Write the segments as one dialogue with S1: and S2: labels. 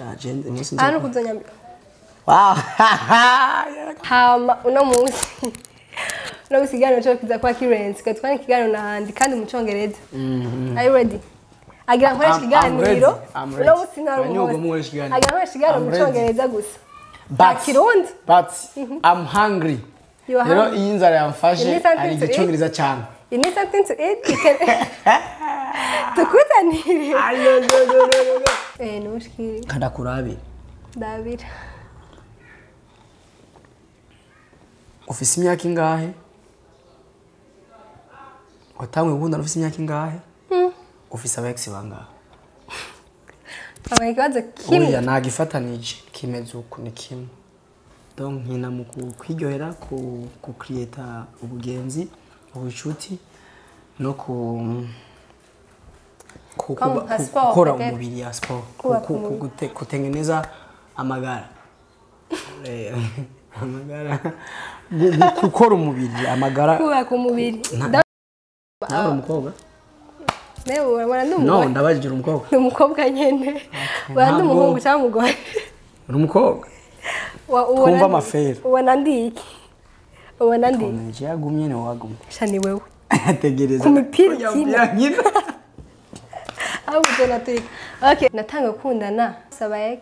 S1: Agenda musi.
S2: Hano kuzonyambika.
S1: Wow.
S2: Hama uno munsi. No musigano cyo kiza kwa Kirenzi. Gatwani kigano nahandi kandi mu Congereza. Are you ready? Agira nkoresha kiganiro. Uno munsi narumo. Agira nkoresha kiganiro mu Congereza gusa.
S1: But I'm hungry. Rero iyi nzara yamfashe ari igicongereza cyane.
S2: You need something to eat? You can tukutanire. No. Nushiki.
S1: Kada kurabi.
S2: David.
S1: Ufise imyaka ingahe? Watamwe gukunda ufise imyaka ingahe? Ufise abex bangahe?
S2: Abaikaza kimwe.
S1: Oya nagifatanije kimeze uko ni kimwe. Donc nkina mu kwiryohera ku create ubugenzi, ubucuti no gukora umubiri ya sport, kutengeneza amagara. Amagara. Gukora umubiri, amagara.
S2: Kubaka umubiri.
S1: Nawe umukobwa?
S2: Mewe warandumu.
S1: No, ndabajije umukobwa.
S2: Ni umukobwa nyene. Warandumu umuhungu cyangwa umugore.
S1: Uri umukobwa? Kumva amafera.
S2: Ubona ndi iki? Ubona ndi?
S1: Nje yagumye ne wagumye.
S2: Shani wewe.
S1: Tegereza.
S2: Kumipira nyine. Abuzo nateka. Okay, natanga gukundana saba ex.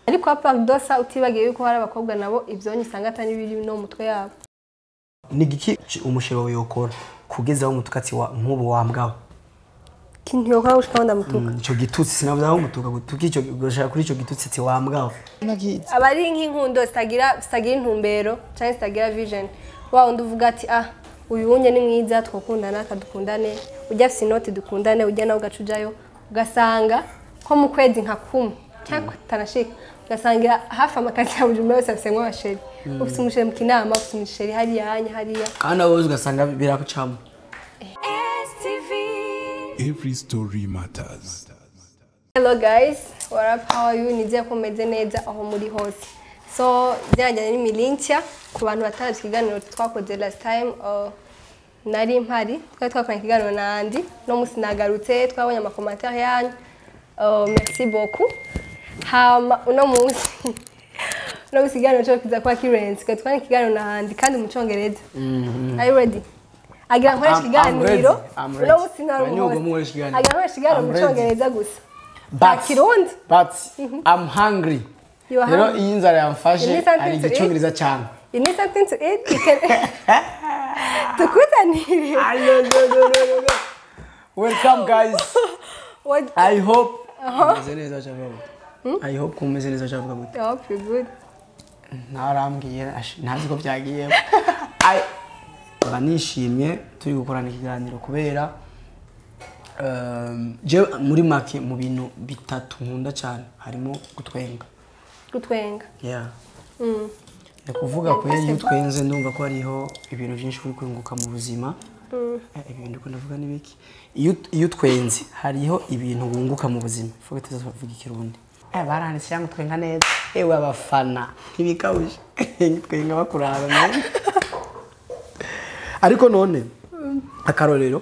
S2: Ariko apa dosa utibagiye yuko hari abakobwa nabo ivyonyi sanga atani biri no mutwe yabo.
S1: Nigiki umushero yokora kugezaho umutukatsi wa nkubo wambwaho.
S2: Kintu yokora ushikanda mutuka.
S1: Ico gitutsi sinavuzaho umutuka gutuka ico goshaka kuri ico gitutsi ati wambwaho.
S2: Abari nk'inkundo stagira intumbero cyangwa stagira vision. Wa undi uvuga ati uyu wunye ni mwiza twakundana kadukundane ujya afite inoti dukundane ujya nawe ugacujayo ugasanga ko mu kwezi nka 10 cyangwa tanashika ugasanga hafi amakazi ya bujumbe yose afite nk'abasheri ufite umusheri mu kinama ufite umusheri hariya
S1: kandi abo ugasanga birakucamo.
S3: Every story matters.
S2: Hello guys, what up, how are you? Nizeye ko meze neza aho muri hose. So byajyanye n'imilinkia ku bantu batazi kiganiro twakoze last time nari mpari twakoranye ikiganiro nandi no musi nagarutse twabonye ama commentaire yanyu. Merci beaucoup. Hama uno munsi no musigano cyo kiza kwa Kirenzi gatwani ikiganiro nahandi kandi mu Congereza. Are you ready? Agira nkoresha ikiganiro. Uno musi narumo. Agira nkoresha ikiganiro mu Congereza gusa.
S1: But I'm hungry. Rero iyi nzara yamfashe ari igicongereza cyane.
S2: You need something to eat? You can tukutanire.
S1: No. Welcome guys. I hope kumeze neza cyane. I hope kumeze neza cyane gute.
S2: I hope you're good.
S1: Narambwiye ntazi ko byagiye. Banishimye turi gukorana ikiganiro kubera je muri make mu bintu bitatu nkunda cyane harimo gutwenga.
S2: Gutwenga.
S1: Yeah. Kuvuga ko iyo twenze ndumva ko hariho ibintu byinshi kuri kunguka mu buzima. Ibintu ko ndavuga nibiki. Iyo twenze hariho ibintu wunguka mu buzima. Fuka tuzavuga ikirundi. Barane cyangwa twenga neza. Ewe abafana nkibikawuje. Twenga bakuraba none. Ariko none akarorero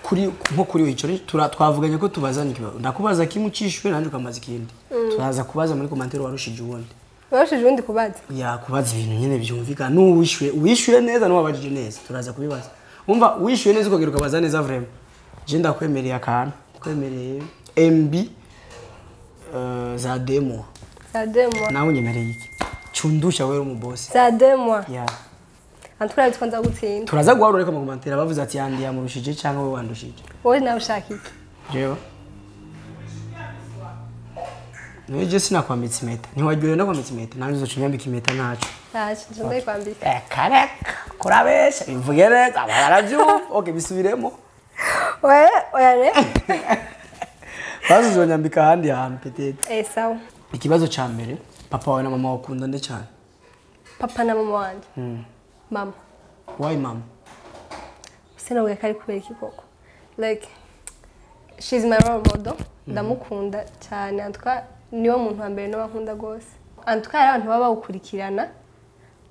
S1: kuri wico twavuganye ko tubazanye kibazo ndakubaza kimucishwe nanje ukamaza ikindi turaza kubaza muri commentaire warushije ubundi
S2: kubaza
S1: kubaza ibintu nyene byumvikana n'uwishyuye neza n'uwabajije neza turaza kubibaza umva wishyuye neza ukagira ukabaza neza vraiment je ndakwemereye akantu kwemereye MB za demo nawe unyemereye iki cundusha wewe mu boss
S2: za demo
S1: yeah.
S2: Antwara bitwanza gutsinda.
S1: Turaza guharura ko mu commentaire bavuze ati yandi yamurushije cyangwa we wandushije.
S2: Wowe nawe ushaka iki?
S1: Jewe. Nije sinakwambitse impeta. Ntiwagiye no kwambitse impeta. Nawe uzocunyambika impeta ntacu.
S2: Ntacu, ndumva kwambika.
S1: Kareka. Kurabesha. Imvugere abaravyo. Okay bisubiremo.
S2: Oya ne.
S1: Bazonyambika handi hantu petete.
S2: Sawa.
S1: Ikibazo ca mbere, papa wawe na mama wakunda nde cyane?
S2: Papa na mama wanje. Mama.
S1: Why mom?
S2: Sinavuga kari kubera iki koko. Like she's my role model. Ndamukunda cyane antwa niwe muntu wa mbere no bankunda gose. Antwa ari abantu baba ukurikirana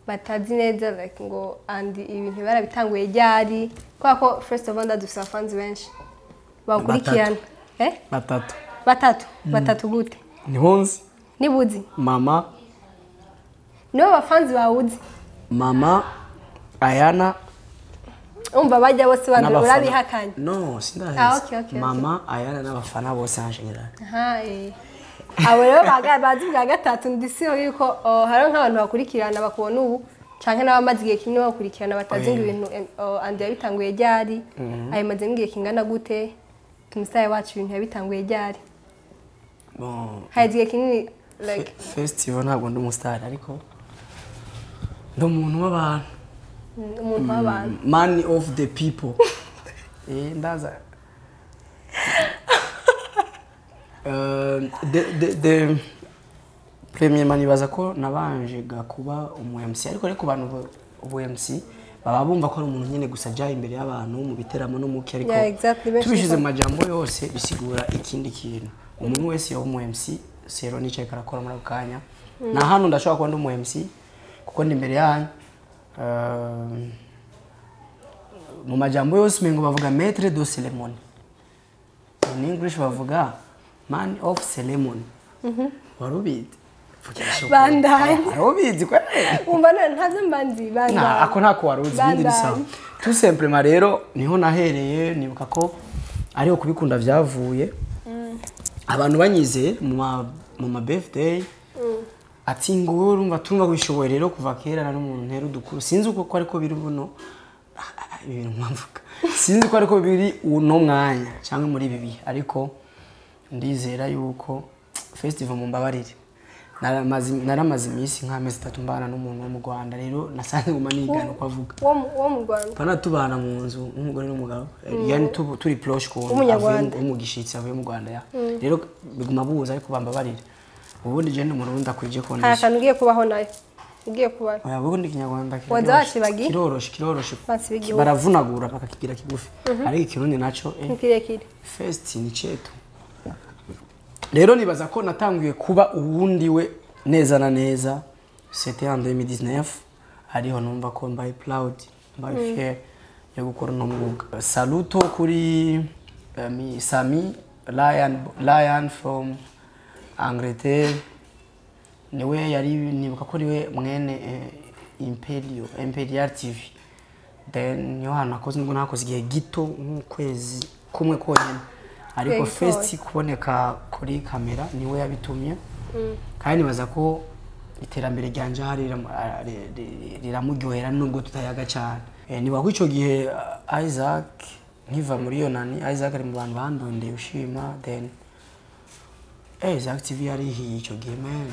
S2: batazi neza like ngo andi ibintu barabitanguye ryari kwa ko first of all ndadufisa fans benshi. Bakurikirana.
S1: Batatu.
S2: Batatu gute?
S1: Nihonzi.
S2: Nibuzi.
S1: Mama.
S2: Nibo bafanzi bawuzi.
S1: Mama Ayana.
S2: Umva bajya bose bandura urabihakanye.
S1: No, sindazi.
S2: Okay.
S1: Mama Ayana n'abafana bose en general.
S2: Abo rero bazi bwa gatatu ndisiho yuko hari nk'abantu bakurikirana bakubona ubu canke n'abamaze igihe kimwe bakurikirana batazinga ibintu andi yabitanguye ryari ayo maze ngiye kingana gute tumusaye wacu ibintu yabitanguye ryari hagiye kinini like
S1: festival ntabwo ndi umustar ariko ndo umuntu w'abantu man of the people ndaza the premier manibaza ko nabanje gakuba umu-MC ariko bantu ubu-MC baba bumva ko ari umuntu nyene gusa jya imbere y'abantu mu biteramo no muki ariko tubishize mu majambo yose bisigura ikindi kintu umuntu wese yo umu-MC sero nicaye karakora muri akanya na hano ndashobora kuba ndi umu-MC kuko ndi imbere yanyu mu majambo yose mengo bavuga maître de cérémonie in English bavuga man of ceremony warubite
S2: bandanye
S1: warubite kwa
S2: umva ntavyo mbanzi bandanye
S1: ako ntako waruzi bindi bisa tout simplement rero niho nahereye nibuka ko ariho kubikunda vyavuye abantu banyize mu ma birthday ati ngo urumva turumva kubishoboye rero kuva kera n'umuntu ntero dukuru sinzi uko ariko biri buno ibintu mpamvuka sinzi ko ariko biri uno mwanya cyangwa muri bibi ariko ndizera yuko festival mu mbabarire naramaze imisi nk'amezi 3 mbana n'umuntu wo mu Rwanda rero nasanze nguma nigana uko avuga
S2: wo mu Rwanda
S1: pana tubana mu nzu umugore n'umugabo yani turi proche ko umugishitsi avuye mu Rwanda ya rero biguma buza ariko bambabarire ubundi je n'umurundi akurije ko
S2: nta kantu ugiye kubaho nayo ugiye kubaho
S1: oya ubundi kinyarwanda kiroroshe baravunagura bakakigira kigufi ariko ikirundi naco
S2: kirekire
S1: fest ni cetu rero nibaza ko natanguye kuba uwundi we neza na neza c'était en 2019 ariho numva ko mbaye proud mbaye fier yo gukora no mwuga saluto kuri Sami Lion from Angleterre niwe yari nibuka ko niwe mwene Imperial TV then Yohana akoze ngo nakoze igihe gito nk'ukwezi kumwe konyene ariko festi kuboneka kuri kamera niwe yabitumye kandi baza ko iterambere ryanje hari riramuryohera nubwo tutayaga cyane niba ko ico gihe Isaac nkiva muri Yonani Isaac ari mu bantu bandondeye ushima then Isaac TV yari ico gihe man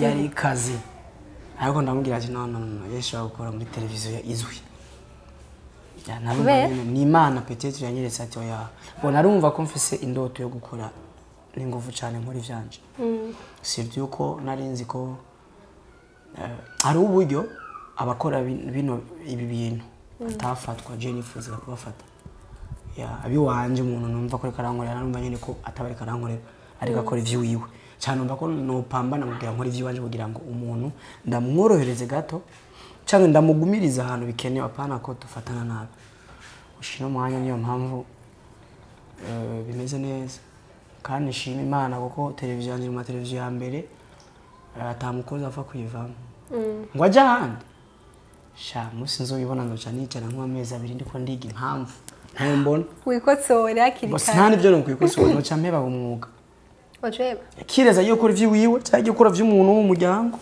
S1: yari kazi ariko ndamubwira ati no yesha gukora muri televiziyo izwi ni imana peut-être yanyeretse ati oya bo narumva ko mfise indoto yo gukora n'ingufu cyane muri vyanje sivyo ko narinzi ko ari uburyo abakora bino ibi bintu atafatwa Jennifer za kubafata ya abi wanje umuntu numva ko karankorera numva nyene ko atabari karankorera ariko akora ivyo wiwe cyane numva ko no pambana kugira nkora ivyo wanje kugira ngo umuntu ndamworohereze gato cyangwa ndamugumiriza ahantu bikenewe apana ko dufatana nabi ushino mwanya niyo mpamvu bimeze neza kandi shima Imana kuko televiziyo yanjye mu televiziyo ya mbere atamukozi afa kwivamo ngo aje handi sha musi nzobibona ndoca nicara nk'amezi 2 ndiko ndiga impamvu ntayo mbona
S2: wikotsore akiri
S1: bose nta nivyo no kwikotsore no campeba umwuga
S2: wajeba
S1: kireza yo kora ivyo wiwe cyangwa gukora vy'umuntu wo mu muryango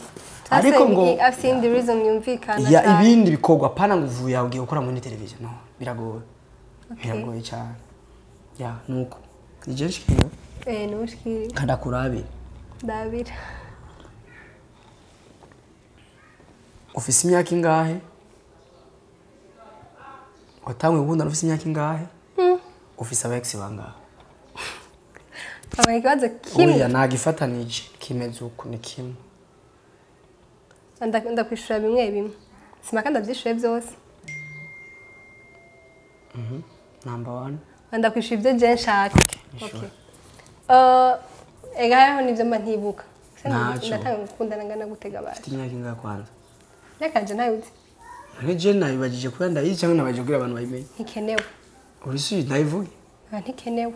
S1: ariko ngo
S2: I've seen the reason yumvikana
S1: ya ibindi bikogwa pana nguvuye ugiye gukora muri televiziyo no biragoye biragoye cyane ya nuko nije nshikiro
S2: nushikiri
S1: kada kurabe
S2: David
S1: ofisi imyaka ingahe watangwe gukunda ofisi imyaka ingahe ofisi abex bangahe
S2: abayibaza kimwe
S1: oya nagifatanije kimeze uko ni kimwe
S2: ndakwishura bimwe simaka ndabyishuye byose
S1: number 1
S2: ndakwishura ibyo je nshaka okay egaho nivyo mba ntibuka natanga gukundana ngana gutega abantu
S1: imyaka ingahe kwanza
S2: nakanje ntayuzi
S1: nje nabibagije kuba ndayizi cyangwa nabajije kugira abantu bayimenye
S2: ikenewe
S1: urisi ndayivuge
S2: ntikenewe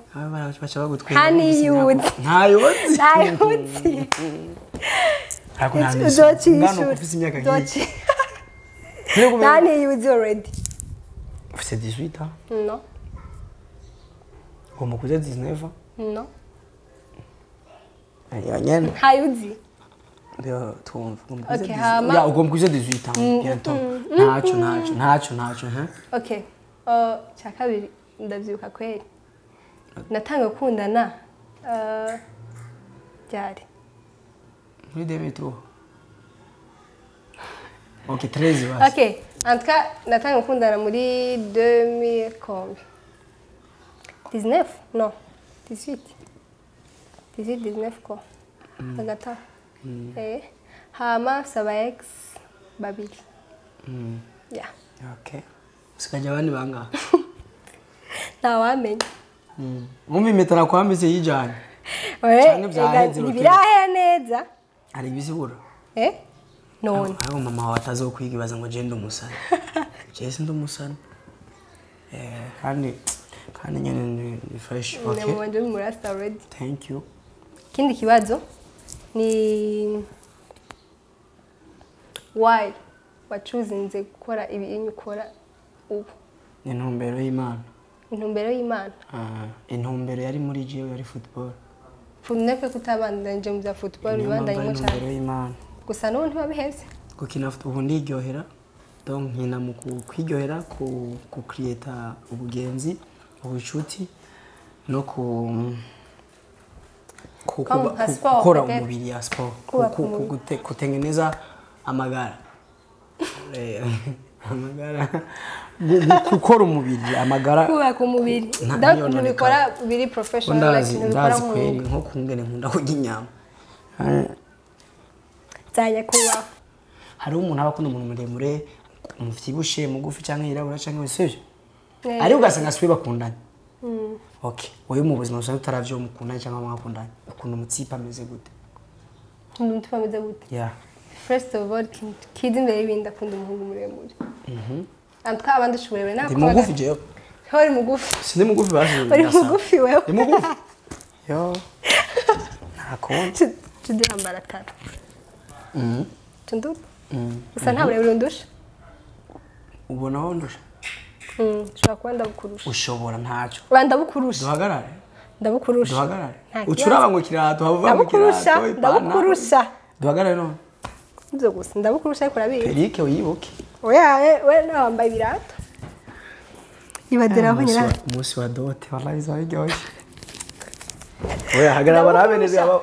S1: bacha bagutwenga
S2: haniyuzi
S1: ntayuzi
S2: uzocishura
S1: ufise imyaka nk'iyi
S2: haniyuzi already
S1: ufise 18 ans
S2: no
S1: ugomba kuza 19
S2: no
S1: nyene
S2: ntayuzi
S1: Ndio tumva
S2: Okay, hama.
S1: Ya ugomba kuza 18 ans bientôt ntacyo
S2: Okay. Cya kabiri ndavyibuka kweli. Natanga gukundana ryari.
S1: muri 2003 Okay, 13 basi.
S2: Okay, en tout cas natanga gukundana muri 2000 combien 19 non 18 19 quoi hagata hama saba ex babiri yeah
S1: Okay. Sikaje abandi banga.
S2: Ntawamenya.
S1: Mumbi metana kwambise yijanye.
S2: Ntibirahe neza.
S1: Ari bisibura.
S2: None.
S1: Aho mama wawe atazokwiga ibaza ngo je ndumusana. Je ndumusana. Kandi nyene ni fresh. Okay.
S2: Ni mwanje muri rasta already.
S1: Thank you.
S2: Kindi kibazo ni why wachuzinze gukora ibintu ukora ubu.
S1: Intumbero y'Imana.
S2: Intumbero y'Imana.
S1: Intumbero yari muri jewe yari football.
S2: Funeke kutabandanje mu bya football bibandanye mo cyane.
S1: Intumbero y'Imana.
S2: Gusa none ntibabiheze.
S1: Gukina ubu ndiryohera. Donc nkina mu kwiryohera ku create ubugenzi, ubucuti no gukora umubiri ya sport. Kutengeneza amagara. Amagara gukora umubiri amagara
S2: kubaka umubiri ndakunda bikora biri professional like
S1: ndazi kweri nko kungene nkunda kurya inyama
S2: zanya kuba
S1: hari umuntu abakunda umuntu muremure umufyibushe mugufi cyangwa yirabura cyangwa wesevye ari ugasanga swe bakundanye Okay wowe mu buzima busanzwe utaravyo mukundanye cyangwa mwakundanye ukunda umutsipa ameze gute
S2: umutsipa ameze gute
S1: yeah
S2: First of all, kids imbere y'ibindi akunda umuhungu muremure. Antwa abandi ushoboye na
S1: ko. Ndi mugufi je.
S2: Hori mugufi.
S1: Sindi mugufi basi.
S2: Uri mugufi wewe.
S1: Ndi mugufi. Yo. Nakon.
S2: Tudihambara tara. Tundu. Usa nta burebure ndusha.
S1: Ubona ho ndusha.
S2: Ushobora kuba ndabukurusha.
S1: Ushobora ntacyo.
S2: Ndabukurusha.
S1: Duhagarare.
S2: Ndabukurusha.
S1: Duhagarare. Ucuraba ngo kirato havuga ngo kirato.
S2: Ndabukurusha.
S1: Duhagarare none.
S2: Nzo gusa ndabukurusha ariko urabizi.
S1: Perike uyibuke.
S2: Oya we nawambaye ibirato. Ibadiraho nyira.
S1: Umunsi wa dote wallahi zaryoshye. Oya hagara barabe neza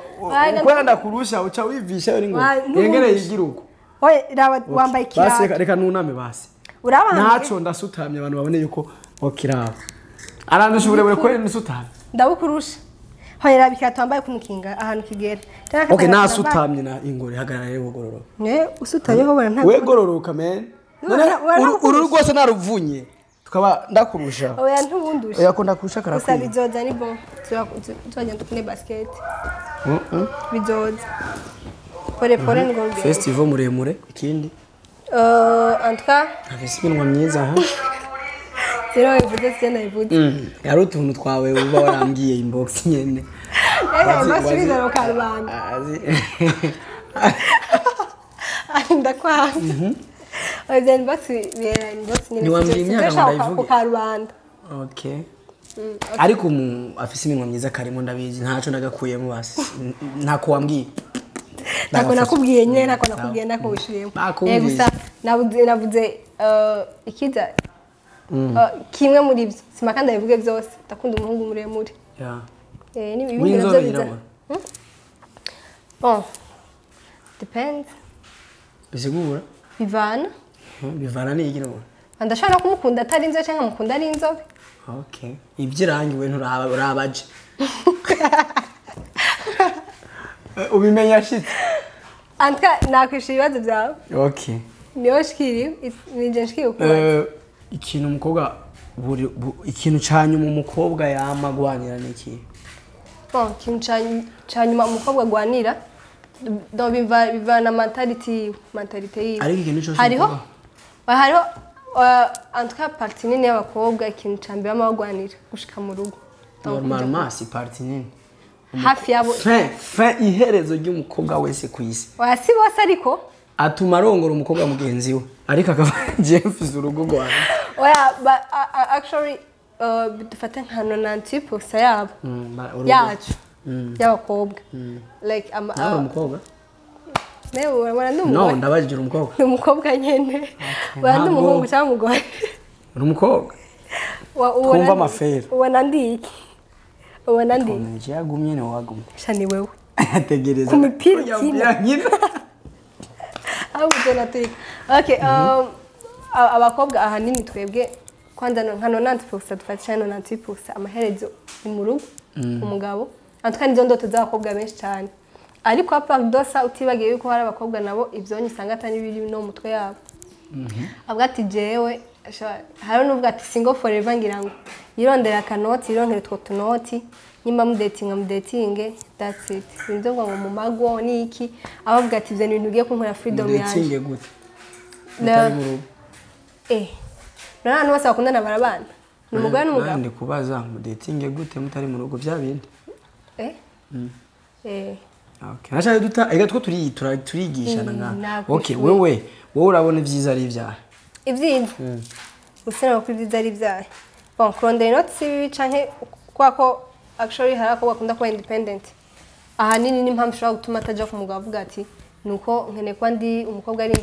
S1: uko ndakurusha uca wivisha yo ngo ngengere yigiruko.
S2: Oya raba wambaye kirato.
S1: Basi reka nuname basi.
S2: Urabanje.
S1: Naco ndasutamye abantu babone yuko okiraba. Arandusha uburebure ko ndasutamye.
S2: Ndabukurusha. Hoya rabikirato wambaye kumukinga ahantu kigera.
S1: Okay nasutamye na ingore hagarara rero gororo.
S2: Usutamye ho bora nta.
S1: We gororoka men. Uru rwose naruvunye. Tukaba ndakurusha.
S2: Oya ntubundusha.
S1: Oya ko ndakurusha karakwiye.
S2: Gusa bizoza ni bon. Tuzagenda tukine basket. Bizoza. Pore ngombe.
S1: Festival muremure ikindi.
S2: En tout cas,
S1: afise ibinwa myiza ha.
S2: Zero ivuze cyane ivuze.
S1: Yari utuntu twawe uba warambwiye inbox nyene.
S2: Basubiza ro karubanda. Ndakwa. Oya basi bera inbox nyene.
S1: Ni wambwiye imyaka ndayivuga.
S2: Karubanda.
S1: Okay. Ariko afise ibinwa myiza karimo ndabizi ntaco ndagakuyemo basi. Ntako wambwiye.
S2: Nako nakubwiye nyene nako nakubwiye nako wishiremo. Gusa navuze ikiza kimwe muri byo simakanda bivuge byose ndakunda umuhungu muremure.
S1: Yeah.
S2: Ni ibindi navyo biza. Bon. Depends.
S1: Bisigura?
S2: Bivana.
S1: Bivana ni igiro.
S2: Ndashaka kumukunda atari inzobe cyangwa mukunda ari inzobe.
S1: Okay. Ibyirangiwe nturabaje. Ubimenya shit.
S2: Antka nakwishira ibibazo byawe.
S1: Okay.
S2: Niyo shikiri nije shikiri kubaza.
S1: Ikintu umukobwa ikintu cyanyuma umukobwa yamagwanira niki?
S2: Bon, ikintu cyanyuma umukobwa gwanira do bivana mentality yiwe.
S1: Ariko ikintu cyose
S2: hariho antka partie nini y'abakobwa ikintu cyambere amagwanira gushika mu rugo.
S1: normalement si parti nini
S2: hafi yabo
S1: fin iherezo ry'umukobwa wese ku isi
S2: wasi bose ariko
S1: atuma arongora umukobwa mugenzi we ariko akaba James urugo rwawe
S2: oya actually dufata nka 90% yabo yacu y'abakobwa like
S1: nawe umukobwa
S2: Mewe wana ndumugore.
S1: No ndabajije umukobwa.
S2: Umukobwa nyene. Wana ndumuhungu cyangwa umugore.
S1: Umukobwa. Kumva amafera.
S2: Ubona ndiki. Ubona ndiki.
S1: Nje yagumye ne wagumye.
S2: Shani wewe.
S1: Tegereza.
S2: Kumipira nyine. Aho butona turi. Okay, abakobwa ahanini twebwe kwanza nka 90% dufatira 90% amaherezo mu rugo umugabo. Antwa nizo ndoto z'abakobwa benshi cyane. Ariko apa dosa utibagiye yuko hari abakobwa nabo ivyonyi usanga atani biri no mutwe yabo. Avuga ati jewe hari n'ubwo ati single forever ngira ngo yirondera kanoti yironkere two tunoti nyimba mudating that's it. Binzo ngo mu mago niki abavuga ati ivyo bintu ugiye kunkora freedom yanjye.
S1: Dating gute? No.
S2: Nana bose bakundana barabana. Numugore n'umugabo.
S1: Ndi kubaza mu dating gute mutari mu rugo byabindi? Okay. Nashaje duta ega two turigishana nga. Okay, wewe urabona ivyiza ari ivyaha.
S2: Ivyiza. Usena ko ivyiza ari ivyaha. Bon, kurondera not si canke kwako actually harako bakunda kuba independent. Aha nini n'impamvu shaka gutuma ataja ku mugabo avuga ati nuko nkene kwa ndi umukobwa ari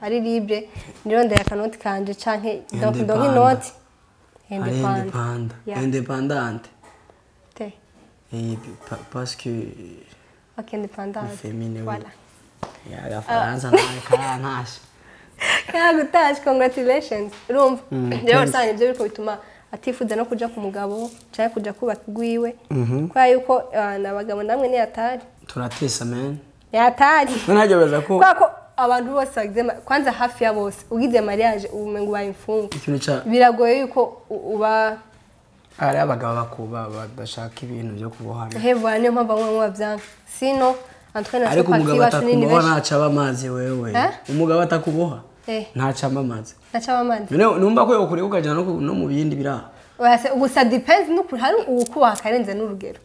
S2: ari libre nirondera kanoti kanje canke donc inoti
S1: independent. Parce que
S2: ok indépendante
S1: féminin
S2: voilà
S1: ya la France na
S2: gutash congratulations urumva rero sanye byo biko bituma atifuza no kuja ku mugabo cyangwa kuja kubaka gwiwe kwa yuko nabagabo namwe ni atari
S1: turatesa man
S2: yatari
S1: nanje baza ko
S2: kwako abantu bose bagizema kwanza hafi ya bose ugize mariage ubumengo bayimfunga biragoye yuko uba
S1: ari abagabo bakuba badashaka ibintu byo kubohana
S2: heva niyo mpamvu bamwe bavyanga sino antwena
S1: ariko umugabo atakuboha ntaca bamazi wewe umugabo atakuboha ntaca amazi numva ko yokure ukajana no mu bindi biraha
S2: wase ugusa depends no hari ukubaha karenze n'urugero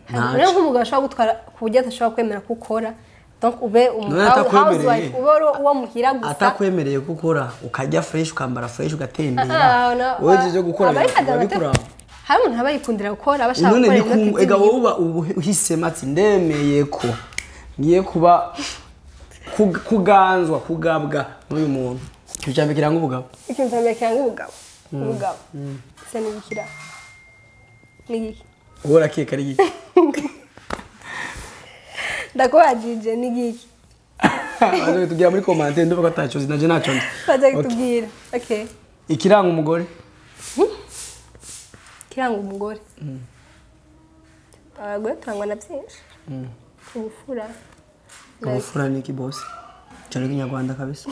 S2: nta nk'umugabo ashobora gutwara ku buryo atashobora kwemera gukora donc ube housewife uwo muhira gusa
S1: atakwemereye gukora ukajya fresh ukambara fresh ugatembera weje zo gukora babikura
S2: hari umuntu abayikundira gukora abashaka gukora
S1: none ega wowe uhisema ati ndemeye ko ngiye kuba kuganzwa kugabwa n'uyu muntu cyujambe kiranga ubugabo
S2: ikinzambe kiranga ubugabo se nibikira nigi
S1: ora keka ari iki
S2: ndakubajije nigiki
S1: baje tugira muri commentaire ndumva ko atacho zinaje naco ndi
S2: baje kutubwira okay
S1: ikiranga umugore
S2: kiranga umugore abagore turangwa na byinshi
S1: ubufura ni iki boss cyane kinyarwanda kabisa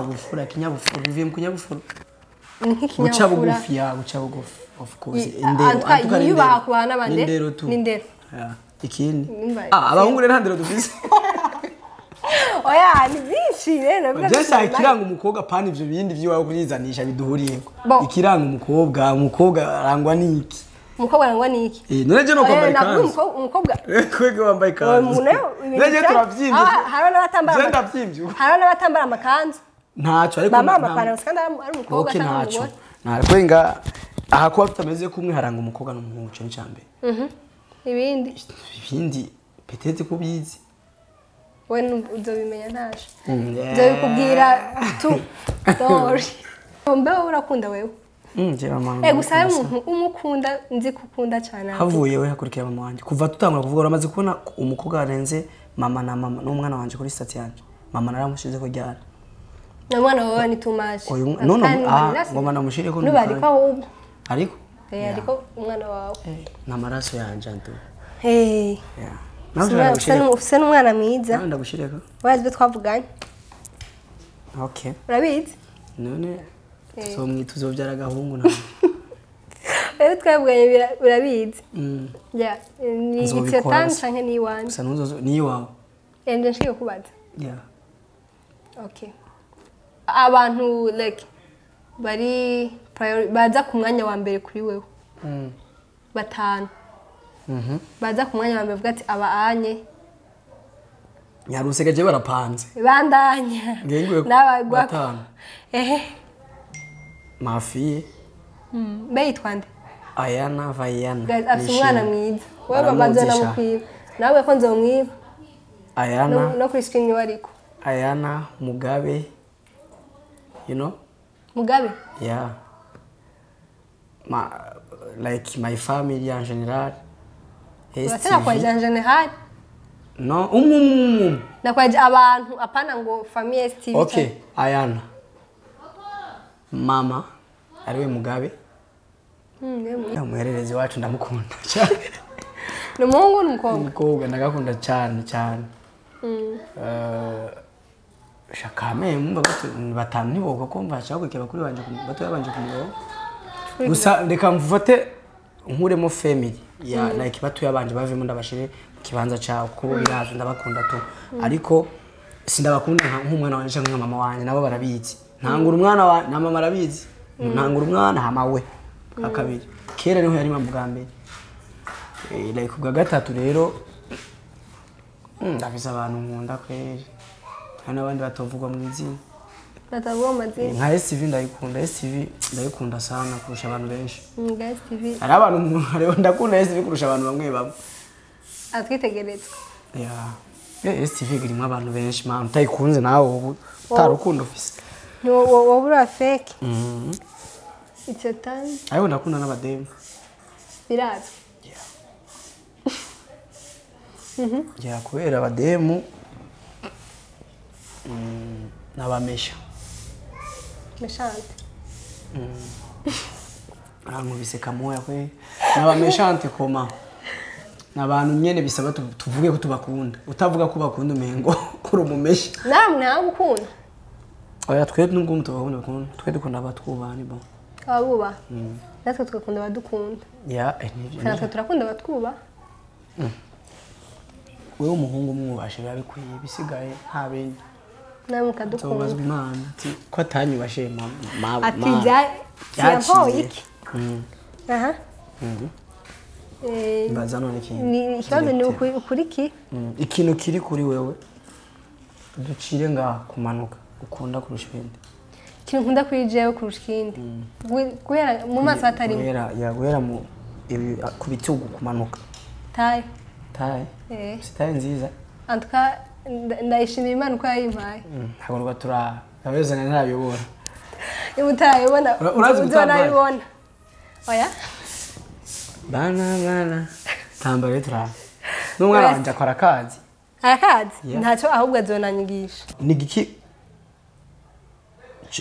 S1: ubufura kinyabufura bivuye mu kinyabufura uca bugufi of course
S2: indero yubaha ku bana bande n'indero
S1: ikindi abahungu rero ndero dufise
S2: oya ni byinshi rero
S1: byose ikiranga umukobwa pani ivyo bindi vyiwawe kunyizanisha biduhuriyeko ikiranga umukobwa arangwa niki
S2: umukobwa arangwa niki
S1: none je no kwambara ikanzu
S2: umukobwa
S1: kwege wambaye ikanzu none turavyimvye
S2: hari n'abatambara amakanzu
S1: ntaco ariko
S2: mama amapantaro skanda ari umukobwa
S1: ntaco kwenga aha kuba tutameze kumwe haranga umukobwa n'umuhungu cyo ncambe ibindi petete kubizi
S2: we uzobimenya ntaje nzobikubwira tu story mbe urakunda wewe gusa umuntu umukunda nzi kukunda cyane
S1: havuye we hakurikira mama wanje kuva tutangura kuvuga uramaze kubona umukobwa arenze mama na mama n'umwana wanje kuri stat yanje mama naramushize ko ryara
S2: n'umwana wawe ni too much
S1: ngoma namushire ko
S2: n'ubari ko ahubwo
S1: ariko
S2: ariko umwana wawe
S1: n'amaraso yanje antu
S2: ufise n'umwana mwiza
S1: ndagushireka
S2: wazi byo twavuganye
S1: okay
S2: urabizi
S1: none tuzobyara agahungu nawe
S2: rero twavuganye urabizi ni icyatani canke ni iwanje
S1: gusa nuzo ni iwawe
S2: ende nshike kubaza okay abantu like bari baza ku mwanya wa mbere kuri wewe batanu baza ku mwanya wa mbere vuga ati aba anye
S1: Nyarusegeje barapanze
S2: bandanya
S1: n'abagwa batanu Mafiye
S2: mbe yitwande
S1: Ayana Vayana
S2: afite umwana mwiza wewe babanza namukwiba nawe ko nzomwiba
S1: Ayana
S2: no kuri screen wariko
S1: Ayana Mugabe you know
S2: Mugabe
S1: yeah like my family en general
S2: Watena kwa en general
S1: no
S2: na kwa abantu apana ngo family STV
S1: okay Ayana mama ariwe Mugabe umuhererezi wacu ndamukunda cyane
S2: n'umuhungu n'umukobwa
S1: umukobwa ndagakunda cyane shakame mumba batanu niboko kumva cyangwa kike bakuri banje bato yabanje kumugabo gusa reka mvufate nkuremo family ya like bato yabanje bavemo ndabashire kibanza cyawo kuko birazo ndabakunda to ariko sindabakunda nk'umwana wanje cyangwa mama wanje nabo barabizi ntangura umwana wa na mama arabizi ntangura umwana hamawe akabiri kera niho yari mabwa mbere like ubwa gatatu rero ndafise abantu nkunda kweri hano abandi batovugwa mu izina
S2: batavuga amazina
S1: nka STV ndayikunda sana kurusha abantu benshi
S2: STV
S1: ari abantu rero ndakunda STV kurusha abantu bamwe
S2: atwitegereza
S1: STV irimo abantu benshi man utayikunze nawe ubu utarukundo ufise
S2: wabura fake icyo tani
S1: ayo ndakunda n'abademu
S2: biraza
S1: kubera abademu n'abamesha
S2: meshante
S1: nkubise kamoya kwe n'abameshante koma n'abantu nyene bisaba tuvuge ko tubakunda utavuga ko bakunda umengo kuri umumesha
S2: namwe ukunda
S1: oya twe n'ubwo tubakunda twe dukunda abatwubani bo
S2: abuba natwe twakunda abadukunda natwe turakunda abatwuba
S1: wewe umuhungu mwubashe babikwiye bisigaye nta bindi
S2: namwe kadukunda
S1: bazwi Imana ati ko atanyubashe mama
S2: ati byampoye iki aha
S1: baza none iki
S2: ni ikibazo ni ukuri ki
S1: ikintu kiri kuri wewe ducire nga kumanuka ukunda kurusha ibindi
S2: ikintu nkunda kuri jewe kurusha ikindi guhera mu maso hatarimo
S1: guhera mu ku bitugu kumanuka
S2: tayi
S1: sitaye nziza
S2: antuka ndayishimiye Imana uko yayimpaye
S1: ntabwo rwatura abezana ntabibona
S2: imutayibona uzonabibona oya
S1: bana tambare tura n'umwana wanje akora akazi
S2: ntacyo ahubwo azonanyigisha
S1: ni giki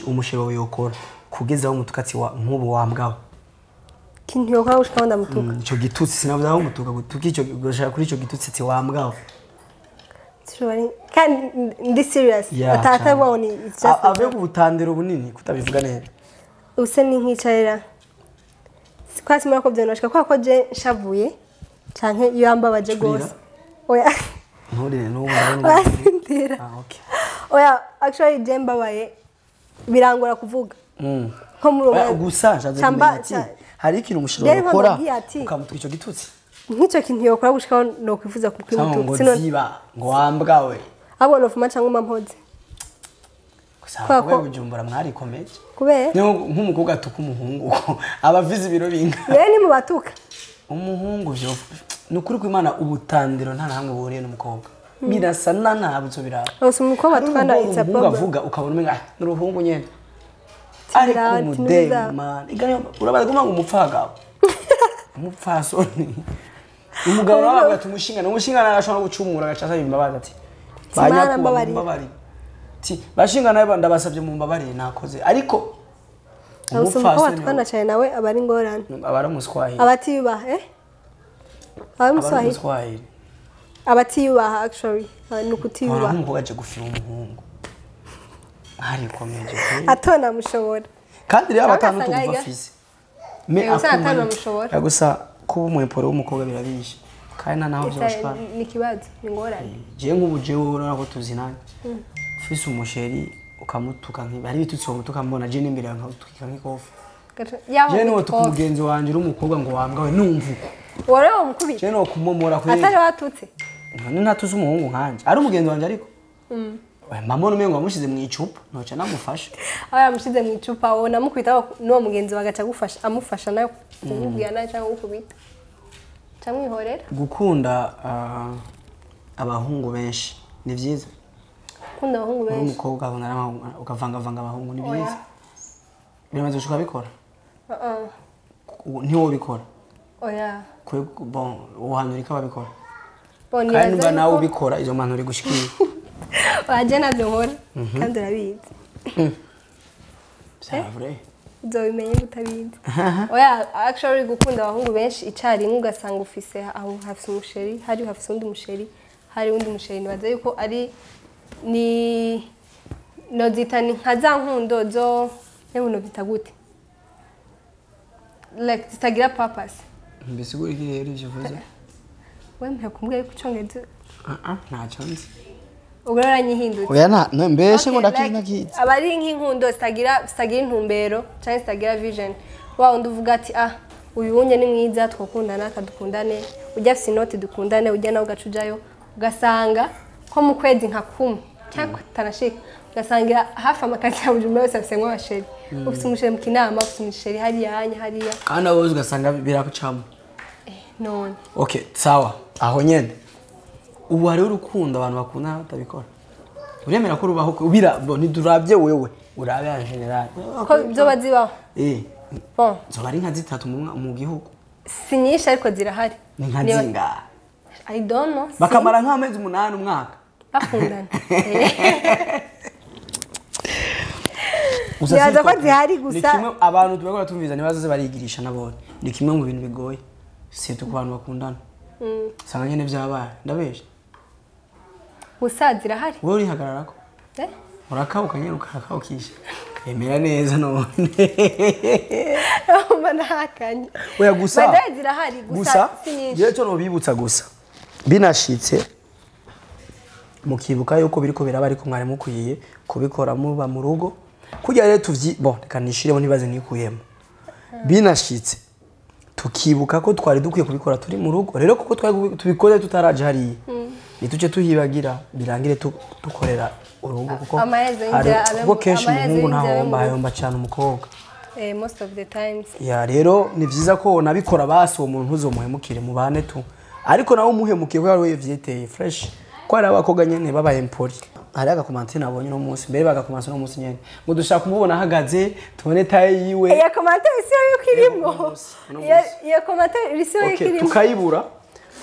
S1: umushero yokora kugeza aho mutukatsi wa nkubu wambwaho
S2: kintu yokora gushika ndamutuka
S1: ico gitutsi sinavuze aho mutuka gutuka ico goshaka kuri ico gitutsi ti wambwaho
S2: kandi ndi serious atatabone
S1: ave kubutandira bunini kutabivuga neza
S2: use ni nkicarira kwasi mara ko byanashika kwa je nshavuye canke iyo yambabaje gose oya
S1: nturire n'ubu
S2: ndabona
S1: okay
S2: oya actually je mbabaye birangora kuvuga
S1: nko mu gusa hari ikintu umushiro ukora ukamutuka ico gitutsi
S2: nk'icyo kintu yokora gushikaho no kwifuza
S1: kukwibuka sino ngo wambwawe
S2: abo no fuma cyangwa umampoze
S1: kwa ko bujumbura mwari komeje
S2: kubera
S1: nk'umukobwa atuka umuhungu abavize ibiro binga
S2: ni mu batuka
S1: umuhungu byo nukuri ko Imana ubutandiro nta namwe buriye n'umukobwa birasa ntabwo biraba
S2: ose umukobwa twanda it's a problem
S1: uvuga ukabona umenga n'uruhungu nyene ariko umudema iganya urabaza ngo umupfaga umupfasoni umugabo nawe umushingana arashobora gucumura agacasa imbabazi ati banyakubabari ti bashingana nawe ndabasabye mu mbabari nakoze ariko
S2: umupfasoni twanda cyane nawe abari ngorane
S1: abari muswahili
S2: abatiyubaha abari muswahili abatiyubaha actually nukutiyubaha
S1: umukobwa aje gufira umuhungu hari komeje
S2: atona mushobora
S1: kandi rero abatanu tubafise
S2: me atana mushobora
S1: gusa kuba umweporo w'umukobwa birabishe kandi naho byoshwana
S2: ni kibazo ni ngorane
S1: je nk'ubuje urabona ko tuzinanye ufise umusheri ukamutuka hari bitutsi wo mutuka mbona je n'imbere yanka utukika nk'ikofu je no tukumugenzi wanje uri umukobwa ngo wambwawe numva uko
S2: wore umukubita
S1: je no kumomora kwe
S2: atari watutse
S1: none natuze umuhungu nkanje ari umugenzi wanje ariko mama numengo wamushize mu icupa noca namufasha
S2: aho yamushize mu icupa wo namukubita no mugenzi wagaca gufasha amufasha nayo kumubwira nayo cyangwa gukubita cyamwihorera
S1: gukunda abahungu benshi ni byiza
S2: gukunda abahungu benshi
S1: umukobwa ukavanga abahungu ni byiza biramaze gushika bikora ntiwo bikora
S2: oya
S1: kwe bon uhanurika babikora
S2: bon
S1: kandi mba nawe ubikora izo manuri gushikira
S2: waje nabyo nkora kandi urabizi
S1: c'est vrai
S2: uzobimenye gutabizi oya actually gukunda abahungu benshi icyarimwe ugasanga ufise aho hafise umusheri hari hafise undi musheri hari undi musheri nibaza yuko ari ni nozita ni nka za nkundo zo yewe bita gute like zitagira purpose
S1: mbisigura iki rero ivyo vuze
S2: wemeye kumbwira yuko ucongereza
S1: ntacyo nzi
S2: ubwo yaranyihindutse
S1: oya mbese ngo ndakizi
S2: abari nk'inkundo zitagira intumbero cyangwa zitagira vision wa undi uvuga ati uyu wunye ni mwiza twakundana akadukundane ujya afite inoti dukundane ujya nawe ugacujayo ugasanga nko mu kwezi nka kumwe cyangwa tanashika ugasanga hafi amakazi ya buri wese afite nk'abasheri ufite umusheri mu kinama ufite umusheri hariya
S1: kandi abo ugasanga birakucamo
S2: none
S1: okay sawa aho nyene ubu hari urukundo abantu bakunda batabikora uremera ko rubaho ntidurabye wewe urabe en general
S2: ko byo bazibaho bon
S1: zoba ari nka zitatu mu gihugu
S2: si nyinshi ariko zirahari
S1: ni nka zinga
S2: I don't know
S1: bakamara nk'amezi 8 umwaka
S2: bakundana yaza ko zihari gusa
S1: kimwe abantu tubagora tumviza nibazo barigirisha nabone ni kimwe mu bintu bigoye si tu kubantu bakundana sanga nyene byabaye ndabeshe
S2: gusa zirahari
S1: wowe urihagararako urakauka nyene ukakawukisha emera neza none
S2: manahakanye
S1: oya gusa
S2: badaye zirahari gusa sinyinshi
S1: je cyo no bibutsa gusa binashitse mukibuka yuko biriko biraba ariko mwari mukwiye kubikora muba mu rugo kujya rero bon reka nishiremo nibaze nikuyemo binashitse tukibuka ko twari dukwiye kubikora turi mu rugo rero kuko twari tubikoze tutaraje hariye nituce tuhibagira birangire dukorera urugo kuko kuko kenshi umuhungu ntahomba cyane umukobwa
S2: most of the times
S1: ya rero ni vyiza ko nabikora basi uwo muntu uzomuhemukire mu bane tu ariko nawe umuhemukiye ko yari vyiteye fresh ko ari abakoga nyene baba empori hari agakomante nabonye no munsi mbere bagakomanse no munsi nyene ngo dushaka kumubona hagaze tubone taye yiwe
S2: ya komante isiyo yukirimo ya komante isiyo yukirimo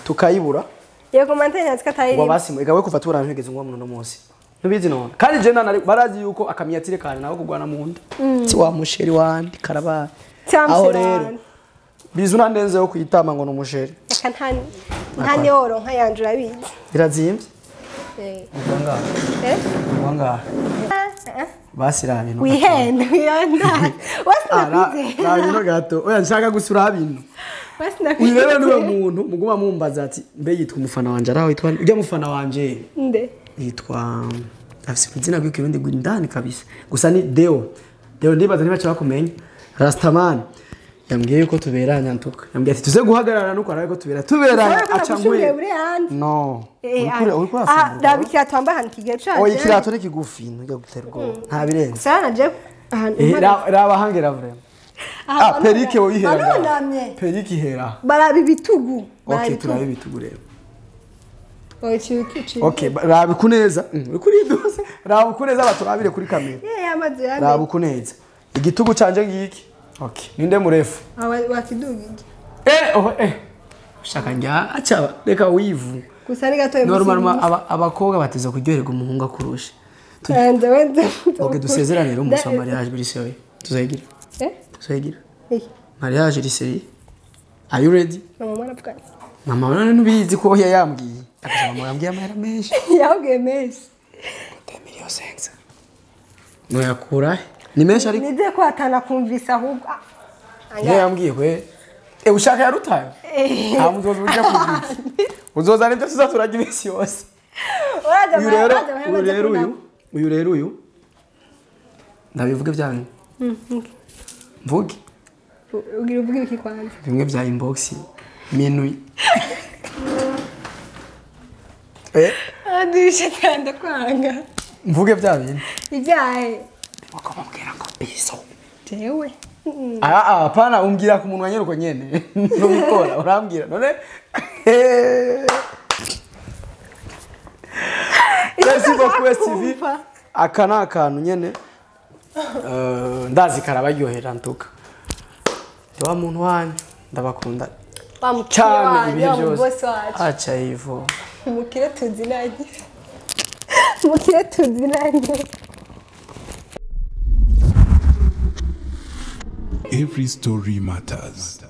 S1: tukayibura
S2: ya komante nyatsika taye
S1: ngo basi igawe kuva turanjegeze ngo no munsi nubizi none kandi je nana barazi yuko akamiyatire kana nawe kugwana mu nda ti wa musheri wandi karaba aho rero bizuna ndenze yo kwitama ngo no musheri
S2: eka ntani oro nka yanjura bizi
S1: birazimvye Wanga. Wanga. Basirane no.
S2: Wihenda. Wasinabize.
S1: Nabino gato. Oya nshaka gusura abintu.
S2: Wasinabize.
S1: Uyirero niwe muntu muguma mumbaza ati mbe yitwa umufana wanje araho yitwa ujya mufana wanje.
S2: Nde.
S1: Yitwa afise izina gw'ikibindi gwindani kabisa. Gusa ni Deo. Deo ndibaza niba cyabakumenya. Rastaman. Yambwiye yuko tuberanya ntuka. Yambwiye ati tuze guhagarara nuko araye ko tuberanya aca nkwe. No.
S2: Dabikira twamba hano kigero cyane.
S1: Oya kirato ne kigufi nujya guterwa. Nta birenze.
S2: Sana je
S1: raba hangera vrema. Perike wo ihera. Perike ihera.
S2: Barabi bitugu.
S1: Okay turabe bitugu rero.
S2: Oya cyuki.
S1: Okay rabi kuneza. Kuri dose. Rabi kuneza baturabire kuri kamera.
S2: Yamaze yabe.
S1: Rabi kuneza. Igitugu canje ngiki. Okay ninde murefu.
S2: Wakidugije.
S1: Shaka njya acha reka wivu.
S2: Kusani gatoye
S1: normal abakobwa bateze kuryoherwa umuhungu akurusha.
S2: Wende.
S1: Okay dusezerane rero umusamba mariage birisewe. Tuzayigira. Tuzayigira. Mariage riseri. Are you ready? Mama none nubizi ko yambwiye. Akasaba yambwiye amahera menshi.
S2: Yabwiye menshi.
S1: 10,500,000. No yakura. Ni menshi ariko.
S2: Nize ko atana kumvisa ahubwo.
S1: Yambwiye kwe. Ushaka yarutaye? Muzoza ujya kubwira. Uzoza nibyo tuzaturajya imisi yose. Uyu rero uyu. Ndabivuge byanyu. Mvuge.
S2: ugira uvuga ibiki kwanza
S1: bimwe bya inbox minui
S2: adisha kandi kwanga
S1: mvuge bya bintu
S2: ibyahe
S1: bakamubwira ngo biso
S2: jewe
S1: hapana umbwira ku muntu wanyeruko nyene nubikora urambwira none Merci beaucoup TV akana akantu nyene ndazi karabaryohera ntuka wa muntu wanyu ndabakunda cyane ibihe byose acha hivyo
S2: mukire tuzinanye mukire tuzinanye
S3: Every story matters.